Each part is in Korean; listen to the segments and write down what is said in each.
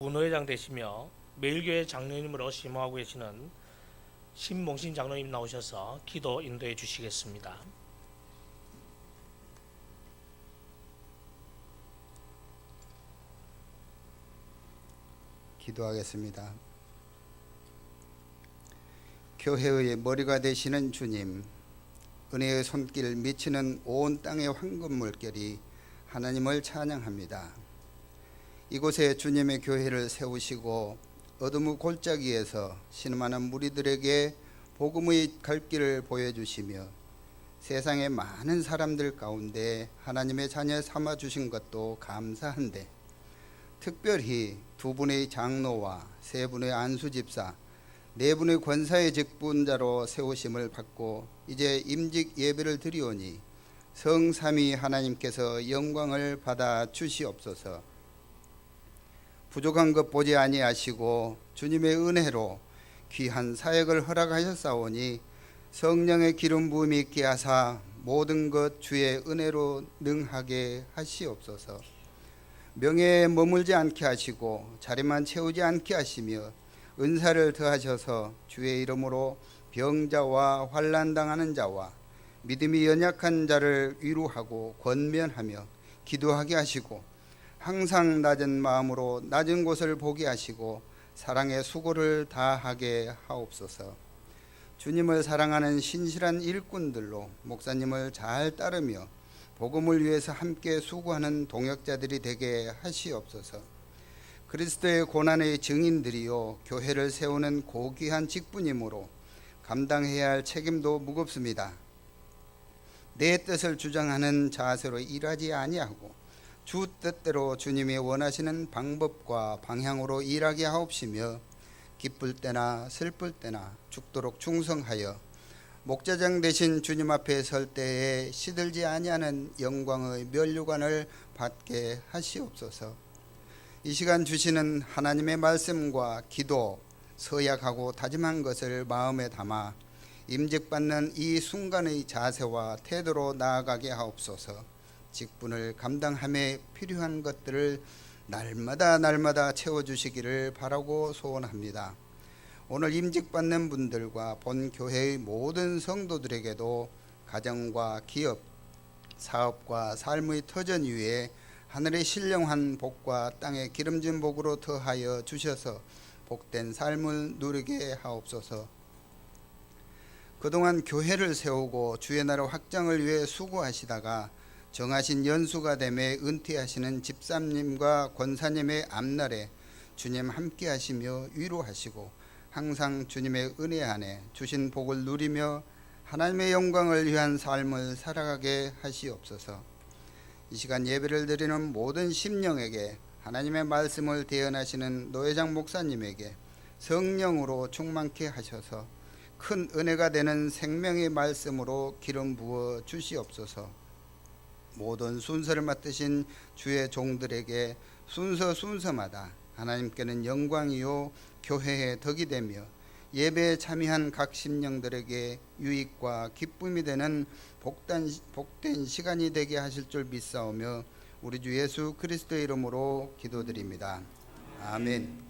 문호회장 되시며 매일교회 장로님으로 심호하고 계시는 신몽신 장로님 나오셔서 기도 인도해 주시겠습니다. 기도하겠습니다. 교회의 머리가 되시는 주님, 은혜의 손길 미치는 온 땅의 황금 물결이 하나님을 찬양합니다. 이곳에 주님의 교회를 세우시고 어둠의 골짜기에서 신음하는 무리들에게 복음의 갈 길을 보여주시며 세상의 많은 사람들 가운데 하나님의 자녀 삼아 주신 것도 감사한데, 특별히 두 분의 장로와 세 분의 안수집사, 네 분의 권사의 직분자로 세우심을 받고 이제 임직 예배를 드리오니 성삼위 하나님께서 영광을 받아 주시옵소서. 부족한 것 보지 아니하시고 주님의 은혜로 귀한 사역을 허락하셨사오니 성령의 기름 부음이 있게 하사 모든 것 주의 은혜로 능하게 하시옵소서. 명예에 머물지 않게 하시고 자리만 채우지 않게 하시며 은사를 더하셔서 주의 이름으로 병자와 환난 당하는 자와 믿음이 연약한 자를 위로하고 권면하며 기도하게 하시고 항상 낮은 마음으로 낮은 곳을 보게 하시고 사랑의 수고를 다하게 하옵소서. 주님을 사랑하는 신실한 일꾼들로 목사님을 잘 따르며 복음을 위해서 함께 수고하는 동역자들이 되게 하시옵소서. 그리스도의 고난의 증인들이요 교회를 세우는 고귀한 직분이므로 감당해야 할 책임도 무겁습니다. 내 뜻을 주장하는 자세로 일하지 아니하고 주 뜻대로 주님이 원하시는 방법과 방향으로 일하게 하옵시며 기쁠 때나 슬플 때나 죽도록 충성하여 목자장 되신 주님 앞에 설 때에 시들지 아니하는 영광의 면류관을 받게 하시옵소서. 이 시간 주시는 하나님의 말씀과 기도, 서약하고 다짐한 것을 마음에 담아 임직받는 이 순간의 자세와 태도로 나아가게 하옵소서. 직분을 감당함에 필요한 것들을 날마다 채워주시기를 바라고 소원합니다. 오늘 임직받는 분들과 본 교회의 모든 성도들에게도 가정과 기업, 사업과 삶의 터전 위에 하늘의 신령한 복과 땅의 기름진 복으로 더하여 주셔서 복된 삶을 누리게 하옵소서. 그동안 교회를 세우고 주의 나라 확장을 위해 수고하시다가 정하신 연수가 되매 은퇴하시는 집사님과 권사님의 앞날에 주님 함께 하시며 위로하시고 항상 주님의 은혜 안에 주신 복을 누리며 하나님의 영광을 위한 삶을 살아가게 하시옵소서. 이 시간 예배를 드리는 모든 심령에게 하나님의 말씀을 대언하시는 노회장 목사님에게 성령으로 충만케 하셔서 큰 은혜가 되는 생명의 말씀으로 기름 부어 주시옵소서. 모든 순서를 맡으신 주의 종들에게 순서마다 하나님께는 영광이요 교회의 덕이 되며 예배에 참여한 각 심령들에게 유익과 기쁨이 되는 복된 시간이 되게 하실 줄 믿사오며 우리 주 예수 그리스도의 이름으로 기도드립니다. 아멘.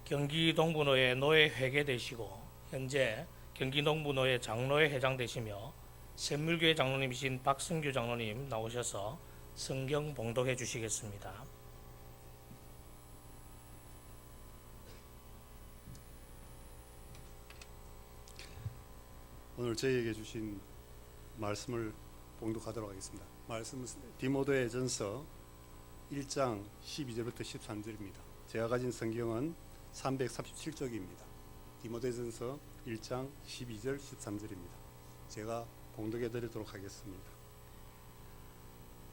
경기 동부노회 노회 회계 되시고 현재 경기 동부노회 장로회 회장 되시며 샘물교회 장로님이신 박승규 장로님 나오셔서 성경 봉독해 주시겠습니다. 오늘 저희에게 주신 말씀을 봉독하도록 하겠습니다. 말씀은 디모데전서 1장 12절부터 13절입니다. 제가 가진 성경은 337쪽입니다. 디모데전서 1장 12절 13절입니다. 제가 봉독해 드리도록 하겠습니다.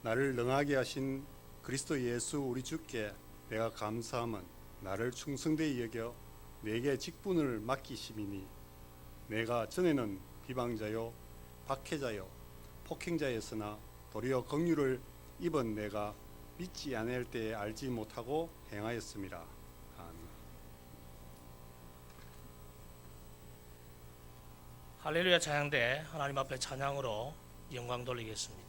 나를 능하게 하신 그리스도 예수 우리 주께 내가 감사함은 나를 충성되이 여겨 내게 직분을 맡기심이니 내가 전에는 비방자요 박해자요 폭행자였으나 도리어 긍휼을 입은 내가 믿지 아니할 때에 알지 못하고 행하였음이라. 아멘. 할렐루야 찬양대 하나님 앞에 찬양으로 영광 돌리겠습니다.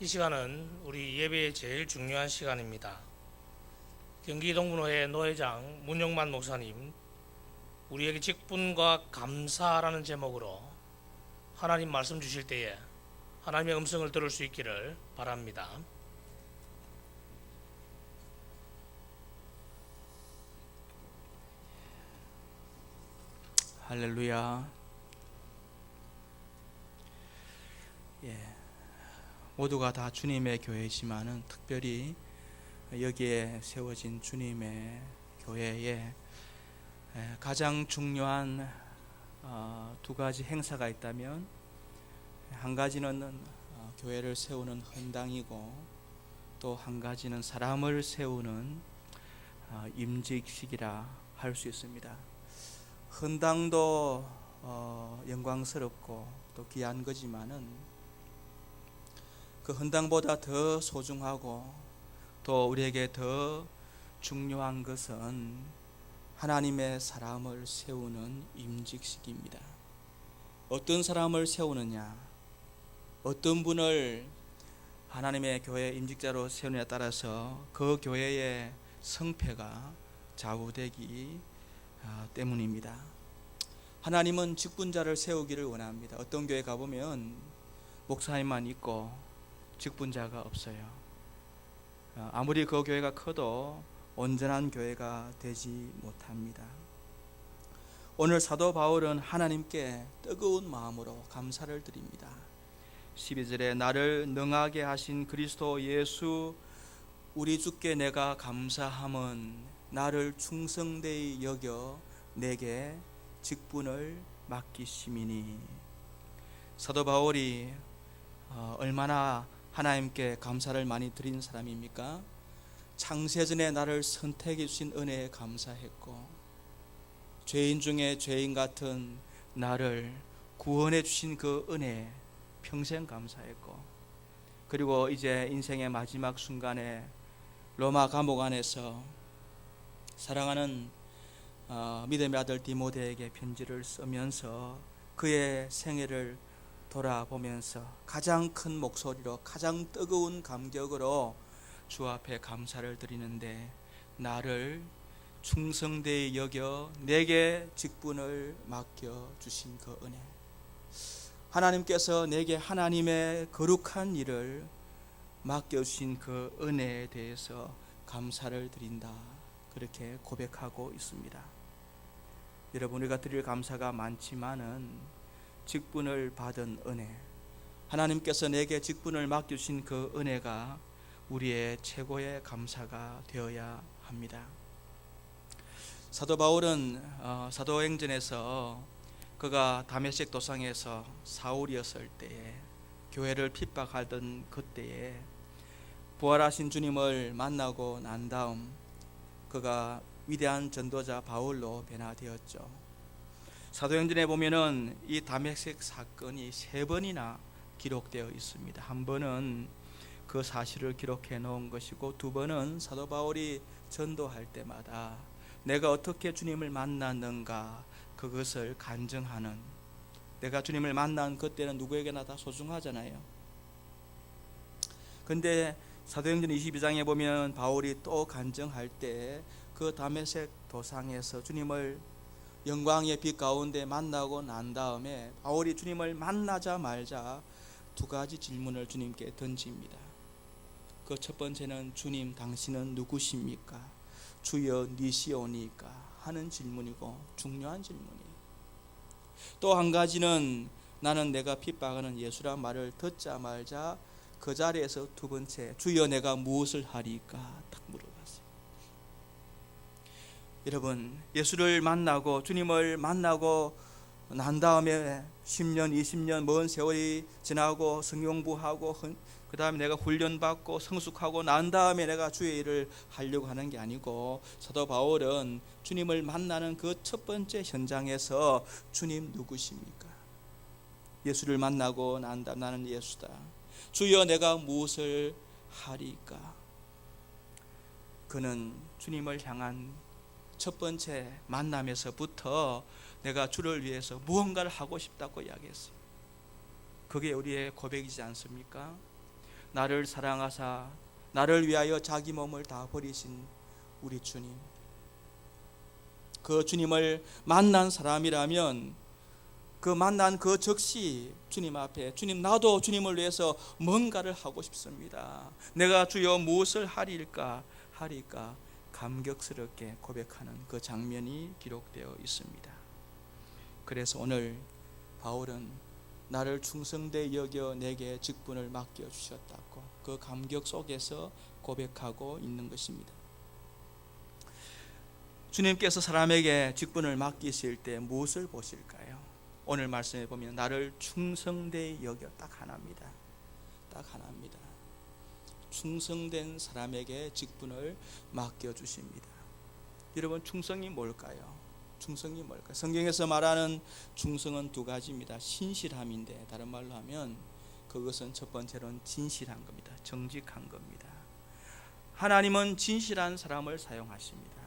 이 시간은 우리 예배의 제일 중요한 시간입니다. 경기 동문호회 노회장 문영만 목사님, 우리에게 직분과 감사라는 제목으로 하나님 말씀 주실 때에 하나님의 음성을 들을 수 있기를 바랍니다. 할렐루야. 모두가 다 주님의 교회이지만은 특별히 여기에 세워진 주님의 교회에 가장 중요한 두 가지 행사가 있다면, 한 가지는 교회를 세우는 헌당이고, 또 한 가지는 사람을 세우는 임직식이라 할 수 있습니다. 헌당도 영광스럽고 또 귀한 거지만은, 그 헌당보다 더 소중하고 또 우리에게 더 중요한 것은 하나님의 사람을 세우는 임직식입니다. 어떤 사람을 세우느냐, 어떤 분을 하나님의 교회 임직자로 세우느냐에 따라서 그 교회의 성패가 좌우되기 때문입니다. 하나님은 직분자를 세우기를 원합니다. 어떤 교회 가보면 목사님만 있고 직분자가 없어요. 아무리 그 교회가 커도 온전한 교회가 되지 못합니다. 오늘 사도 바울은 하나님께 뜨거운 마음으로 감사를 드립니다. 12절에 나를 능하게 하신 그리스도 예수 우리 주께 내가 감사함은 나를 충성되이 여겨 내게 직분을 맡기심이니. 사도 바울이 얼마나 하나님께 감사를 많이 드린 사람입니까? 창세전에 나를 선택해 주신 은혜에 감사했고, 죄인 중에 죄인 같은 나를 구원해 주신 그 은혜에 평생 감사했고, 그리고 이제 인생의 마지막 순간에 로마 감옥 안에서 사랑하는 믿음의 아들 디모데에게 편지를 쓰면서 그의 생애를 돌아보면서 가장 큰 목소리로, 가장 뜨거운 감격으로 주 앞에 감사를 드리는데, 나를 충성되이 여겨 내게 직분을 맡겨주신 그 은혜, 하나님께서 내게 하나님의 거룩한 일을 맡겨주신 그 은혜에 대해서 감사를 드린다, 그렇게 고백하고 있습니다. 여러분, 우리가 드릴 감사가 많지만은 직분을 받은 은혜, 하나님께서 내게 직분을 맡겨주신 그 은혜가 우리의 최고의 감사가 되어야 합니다. 사도 바울은 사도행전에서 그가 다메섹 도상에서 사울이었을 때에, 교회를 핍박하던 그때에 부활하신 주님을 만나고 난 다음 그가 위대한 전도자 바울로 변화되었죠. 사도행전에 보면은 이 다메섹 사건이 3번이나 기록되어 있습니다. 한 번은 그 사실을 기록해 놓은 것이고, 2번은 사도 바울이 전도할 때마다 내가 어떻게 주님을 만났는가 그것을 간증하는, 내가 주님을 만난 그때는 누구에게나 다 소중하잖아요. 근데 사도행전 22장에 보면 바울이 또 간증할 때 그 다메섹 도상에서 주님을 영광의 빛 가운데 만나고 난 다음에 바울이 주님을 만나자마자 2가지 질문을 주님께 던집니다. 그 첫 번째는 주님 당신은 누구십니까? 주여 니시오니까 하는 질문이고 중요한 질문이에요. 또 한 가지는 나는 내가 핍박하는 예수란 말을 듣자마자 그 자리에서 2번째 주여 내가 무엇을 하리까 딱 물어봤어요. 여러분, 예수를 만나고 주님을 만나고 난 다음에 10년 20년 먼 세월이 지나고 성경부하고 그 다음에 내가 훈련받고 성숙하고 난 다음에 내가 주의 일을 하려고 하는 게 아니고, 사도 바울은 주님을 만나는 그 첫 번째 현장에서 주님 누구십니까? 예수를 만나고 난 다음 나는 예수다. 주여 내가 무엇을 하리까? 그는 주님을 향한 첫 번째 만남에서부터 내가 주를 위해서 무언가를 하고 싶다고 이야기했어요. 그게 우리의 고백이지 않습니까? 나를 사랑하사 나를 위하여 자기 몸을 다 버리신 우리 주님, 그 주님을 만난 사람이라면 그 만난 그 즉시 주님 앞에, 주님, 나도 주님을 위해서 뭔가를 하고 싶습니다. 내가 주여 무엇을 하리까 감격스럽게 고백하는 그 장면이 기록되어 있습니다. 그래서 오늘 바울은 나를 충성되이 여겨 내게 직분을 맡겨주셨다고 그 감격 속에서 고백하고 있는 것입니다. 주님께서 사람에게 직분을 맡기실 때 무엇을 보실까요? 오늘 말씀에 보면 나를 충성되이 여겨, 딱 하나입니다. 딱 하나입니다. 충성된 사람에게 직분을 맡겨주십니다. 여러분, 충성이 뭘까요? 충성이 뭘까요? 성경에서 말하는 충성은 두 가지입니다. 신실함인데 다른 말로 하면 그것은 첫 번째로는 진실한 겁니다. 정직한 겁니다. 하나님은 진실한 사람을 사용하십니다.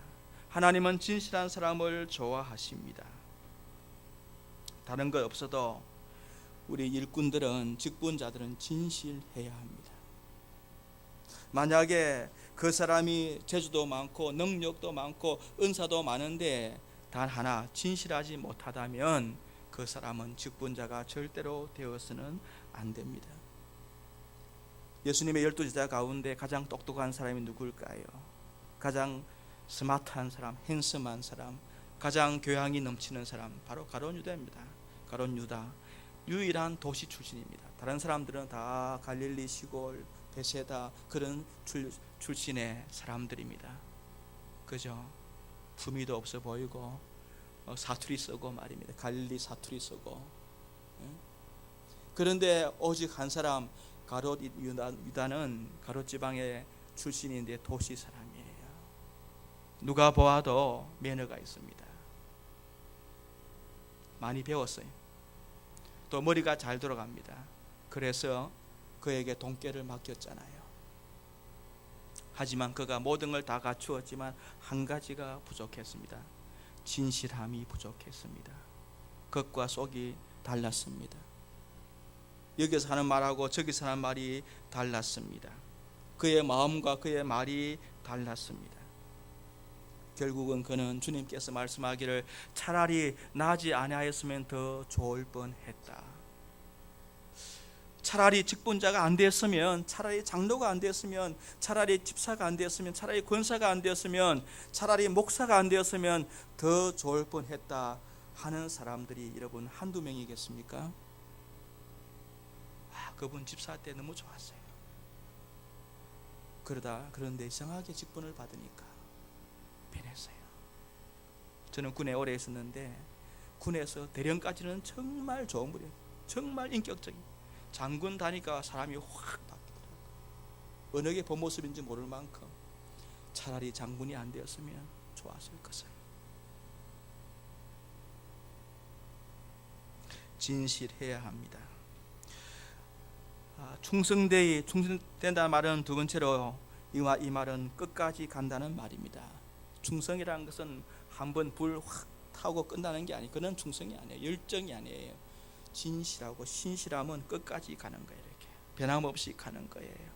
하나님은 진실한 사람을 좋아하십니다. 다른 것 없어도 우리 일꾼들은, 직분자들은 진실해야 합니다. 만약에 그 사람이 재주도 많고 능력도 많고 은사도 많은데 단 하나 진실하지 못하다면 그 사람은 직분자가 절대로 되어서는 안 됩니다. 예수님의 12제자 가운데 가장 똑똑한 사람이 누굴까요? 가장 스마트한 사람, 핸섬한 사람, 가장 교양이 넘치는 사람, 바로 가룟 유다입니다. 가룟 유다, 유일한 도시 출신입니다. 다른 사람들은 다 갈릴리 시골, 베세다 그런 출신의 사람들입니다. 그죠? 품위도 없어 보이고 사투리 쓰고 말입니다. 갈릴리 사투리 쓰고. 그런데 오직 한 사람, 가롯 유다는 가롯 지방의 출신인데 도시 사람이에요. 누가 보아도 매너가 있습니다. 많이 배웠어요. 또 머리가 잘 돌아갑니다. 그래서 그에게 돈깨를 맡겼잖아요. 하지만 그가 모든 걸 다 갖추었지만 한 가지가 부족했습니다. 진실함이 부족했습니다. 겉과 속이 달랐습니다. 여기서 하는 말하고 저기서 하는 말이 달랐습니다. 그의 마음과 그의 말이 달랐습니다. 결국은 그는 주님께서 말씀하기를 차라리 나지 아니하였으면 더 좋을 뻔했다. 차라리 직분자가 안 되었으면, 차라리 장로가 안 되었으면, 차라리 집사가 안 되었으면, 차라리 권사가 안 되었으면, 차라리 목사가 안 되었으면 더 좋을 뻔했다 하는 사람들이 여러분 한두 명이겠습니까? 그분 집사 때 너무 좋았어요. 그런데 이상하게 직분을 받으니까 변했어요. 저는 군에 오래 있었는데 군에서 대령까지는 정말 좋은 분이에요. 정말 인격적인. 장군 다니까 사람이 확 바뀌더라고요. 어느 게 본 모습인지 모를 만큼 차라리 장군이 안 되었으면 좋았을 것을. 진실해야 합니다. 충성된다는 말은 두 번째로 이 말은 끝까지 간다는 말입니다. 충성이라는 것은 한번 불 확 타고 끝나는 게 아니에요. 그건 충성이 아니에요. 열정이 아니에요. 진실하고 신실함은 끝까지 가는 거예요. 이렇게 변함없이 가는 거예요.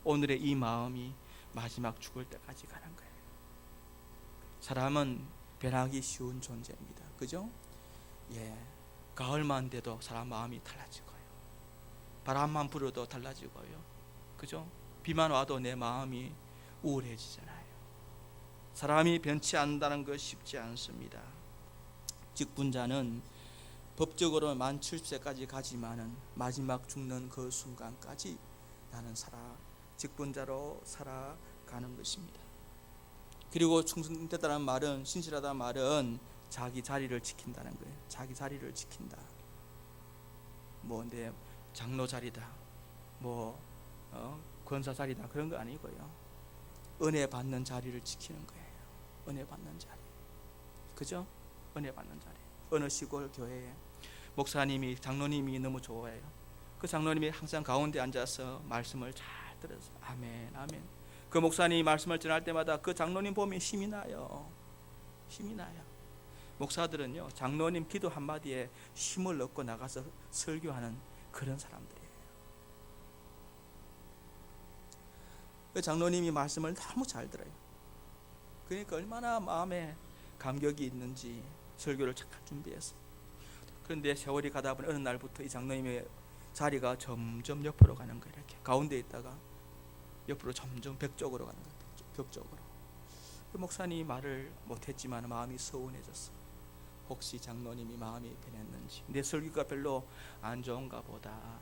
오늘의 이 마음이 마지막 죽을 때까지 가는 거예요. 사람은 변하기 쉬운 존재입니다. 그죠? 예, 가을만 돼도 사람 마음이 달라지고요. 바람만 불어도 달라지고요. 그죠? 비만 와도 내 마음이 우울해지잖아요. 사람이 변치 않는다는 것 쉽지 않습니다. 직분자는 법적으로 만 70세까지 가지만은 마지막 죽는 그 순간까지 나는 직분자로 살아가는 것입니다. 그리고 충성되다는 말은, 신실하다는 말은 자기 자리를 지킨다는 거예요. 자기 자리를 지킨다. 내 장로 자리다, 권사 자리다, 그런 거 아니고요. 은혜 받는 자리를 지키는 거예요. 은혜 받는 자리. 그죠? 은혜 받는 자리. 어느 시골 교회에 목사님이, 장로님이 너무 좋아해요. 그 장로님이 항상 가운데 앉아서 말씀을 잘 들어서 아멘 아멘. 그 목사님이 말씀을 전할 때마다 그 장로님 보면 힘이 나요. 힘이 나요. 목사들은요, 장로님 기도 한마디에 힘을 얻고 나가서 설교하는 그런 사람들이에요. 그 장로님이 말씀을 너무 잘 들어요. 그러니까 얼마나 마음에 감격이 있는지 설교를 잘 준비했어요. 그런데 세월이 가다 보니 어느 날부터 이 장로님의 자리가 점점 옆으로 가는 거예요. 이렇게 가운데 있다가 옆으로 점점 벽 쪽으로 가는 거예요. 벽 쪽으로. 그 목사님이 말을 못했지만 마음이 서운해졌어. 혹시 장로님이 마음이 변했는지, 내 설교가 별로 안 좋은가 보다,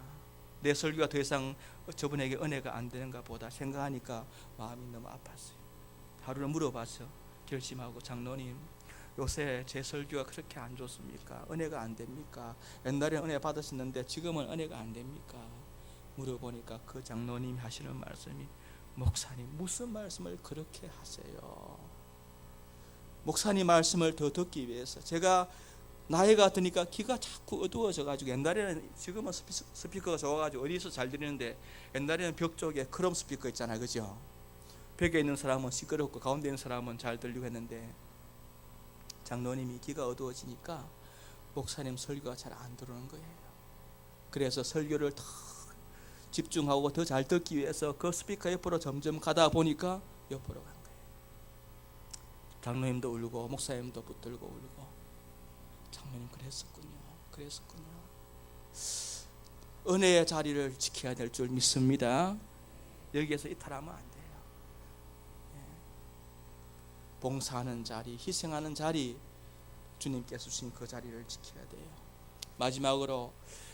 내 설교가 더 이상 저분에게 은혜가 안 되는가 보다 생각하니까 마음이 너무 아팠어요. 하루는 물어봐서 결심하고, 장로님, 요새 제 설교가 그렇게 안 좋습니까? 은혜가 안 됩니까? 옛날에 은혜 받으셨는데 지금은 은혜가 안 됩니까? 물어보니까 그 장로님이 하시는 말씀이, 목사님 무슨 말씀을 그렇게 하세요? 목사님 말씀을 더 듣기 위해서 제가 나이가 드니까 귀가 자꾸 어두워져 가지고, 옛날에는, 지금은 스피커가 좋아가지고 어디서 잘 들리는데 옛날에는 벽 쪽에 크롬 스피커 있잖아요, 그죠? 벽에 있는 사람은 시끄럽고 가운데 있는 사람은 잘 들리고 했는데, 장로님이 귀가 어두워지니까 목사님 설교가 잘 안 들어오는 거예요. 그래서 설교를 더 집중하고 더 잘 듣기 위해서 그 스피커 옆으로 점점 가다 보니까 옆으로 간 거예요. 장로님도 울고 목사님도 붙들고 울고, 장로님 그랬었군요. 은혜의 자리를 지켜야 될 줄 믿습니다. 여기에서 이탈하면 안 돼요. 봉사하는 자리, 희생하는 자리, 주님께서 주신 그 자리를 지켜야 돼요. 마지막으로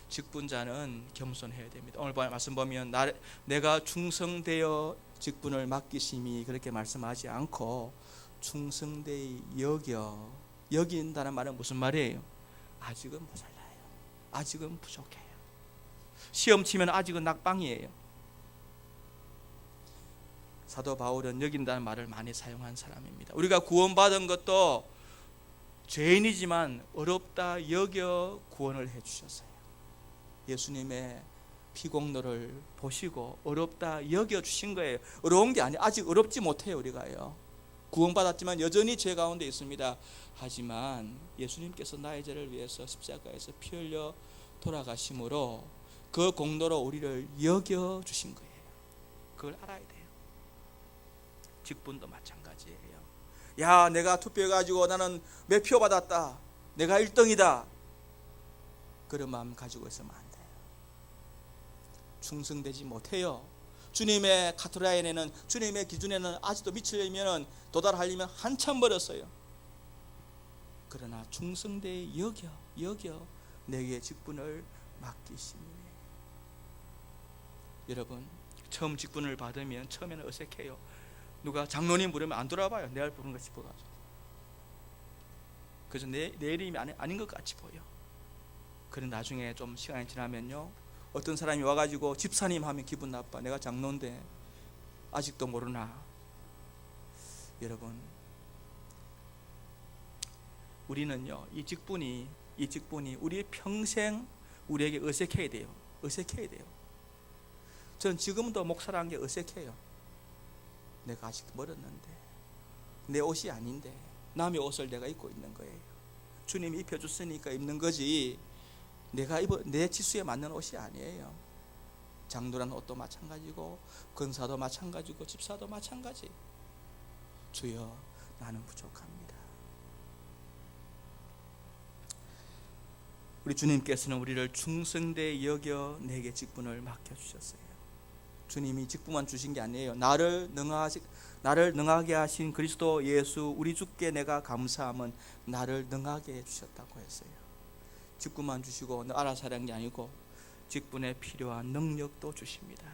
직분자는 겸손해야 됩니다. 오늘 말씀 보면 내가 충성되어 직분을 맡기심이 그렇게 말씀하지 않고 충성되이 여긴다는 말은 무슨 말이에요? 아직은 모자라요. 아직은 부족해요. 시험 치면 아직은 낙방이에요. 사도 바울은 여긴다는 말을 많이 사용한 사람입니다. 우리가 구원받은 것도 죄인이지만 어렵다 여겨 구원을 해주셨어요. 예수님의 피공로를 보시고 어렵다 여겨 주신 거예요. 어려운 게 아니에요. 아직 어렵지 못해요. 우리가요, 구원받았지만 여전히 죄 가운데 있습니다. 하지만 예수님께서 나의 죄를 위해서 십자가에서 피 흘려 돌아가심으로 그 공로로 우리를 여겨 주신 거예요. 그걸 알아야 돼요. 직분도 마찬가지예요. 야, 내가 투표해가지고 나는 몇 표 받았다, 내가 1등이다, 그런 마음 가지고 있으면 안 돼요. 충성되지 못해요. 주님의 카트라인에는, 주님의 기준에는 아직도 미치려면, 도달하려면 한참 멀었어요. 그러나 충성되이 여겨 내게 직분을 맡기시니. 여러분, 처음 직분을 받으면 처음에는 어색해요. 누가 장로님 부르면 안 돌아봐요. 내가 부른 것 싶어가지고. 그래서 내 이름이 아닌 것 같이 보여. 그런 나중에 좀 시간이 지나면요, 어떤 사람이 와가지고 집사님 하면 기분 나빠. 내가 장로인데 아직도 모르나. 여러분, 우리는요, 이 직분이 우리의 평생 우리에게 어색해야 돼요. 전 지금도 목사라는 게 어색해요. 내가 아직 멀었는데, 내 옷이 아닌데 남의 옷을 내가 입고 있는 거예요. 주님이 입혀줬으니까 입는 거지, 내가 내 치수에 맞는 옷이 아니에요. 장로라는 옷도 마찬가지고, 권사도 마찬가지고, 집사도 마찬가지. 주여, 나는 부족합니다. 우리 주님께서는 우리를 충성되이 여겨 내게 직분을 맡겨주셨어요. 주님이 직분만 주신 게 아니에요. 나를 능하게 하신 그리스도 예수 우리 주께 내가 감사함은 나를 능하게 해주셨다고 했어요. 직분만 주시고 너 알아서 하는 게 아니고 직분에 필요한 능력도 주십니다.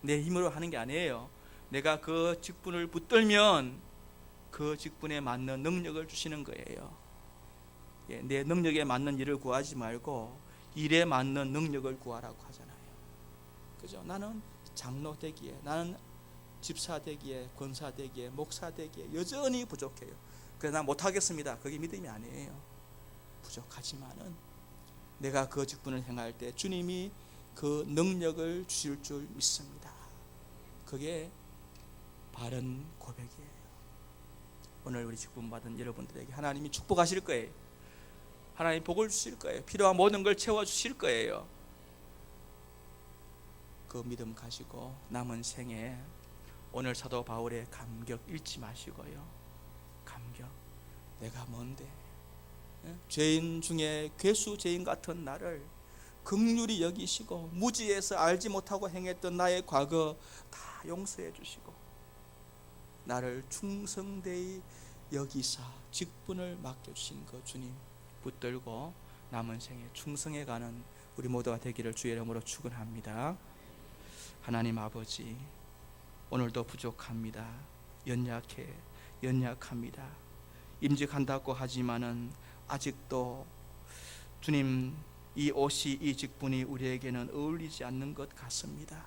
내 힘으로 하는 게 아니에요. 내가 그 직분을 붙들면 그 직분에 맞는 능력을 주시는 거예요. 내 능력에 맞는 일을 구하지 말고 일에 맞는 능력을 구하라고 하잖아요. 그죠? 나는 장로 되기에, 나는 집사 되기에, 권사 되기에, 목사 되기에 여전히 부족해요. 그래서 난 못하겠습니다. 그게 믿음이 아니에요. 부족하지만은 내가 그 직분을 행할 때 주님이 그 능력을 주실 줄 믿습니다. 그게 바른 고백이에요. 오늘 우리 직분 받은 여러분들에게 하나님이 축복하실 거예요. 하나님 복을 주실 거예요. 필요한 모든 걸 채워주실 거예요. 그 믿음 가지고 남은 생에 오늘 사도 바울의 감격 잃지 마시고요. 감격. 내가 뭔데? 죄인 중에 괴수 죄인 같은 나를 긍휼히 여기시고 무지해서 알지 못하고 행했던 나의 과거 다 용서해 주시고 나를 충성되이 여기사 직분을 맡겨주신 그 주님 붙들고 남은 생에 충성해가는 우리 모두가 되기를 주의 이름으로 축원합니다. 하나님 아버지, 오늘도 부족합니다. 연약합니다. 임직한다고 하지만은 아직도 주님 이 옷이 이 직분이 우리에게는 어울리지 않는 것 같습니다.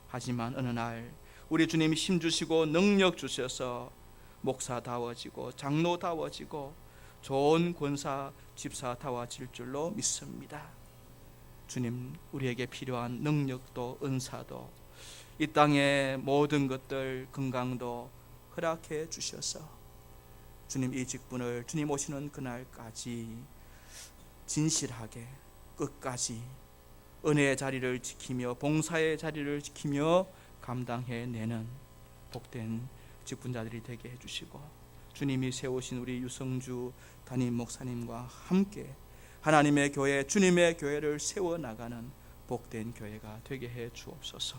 하지만 어느 날 우리 주님이 힘 주시고 능력 주셔서 목사다워지고 장로다워지고 좋은 권사 집사다워질 줄로 믿습니다. 주님, 우리에게 필요한 능력도 은사도 이 땅의 모든 것들 건강도 허락해 주셔서 주님 이 직분을 주님 오시는 그날까지 진실하게 끝까지 은혜의 자리를 지키며 봉사의 자리를 지키며 감당해내는 복된 직분자들이 되게 해주시고 주님이 세우신 우리 유성주 담임 목사님과 함께 하나님의 교회, 주님의 교회를 세워나가는 복된 교회가 되게 해 주옵소서.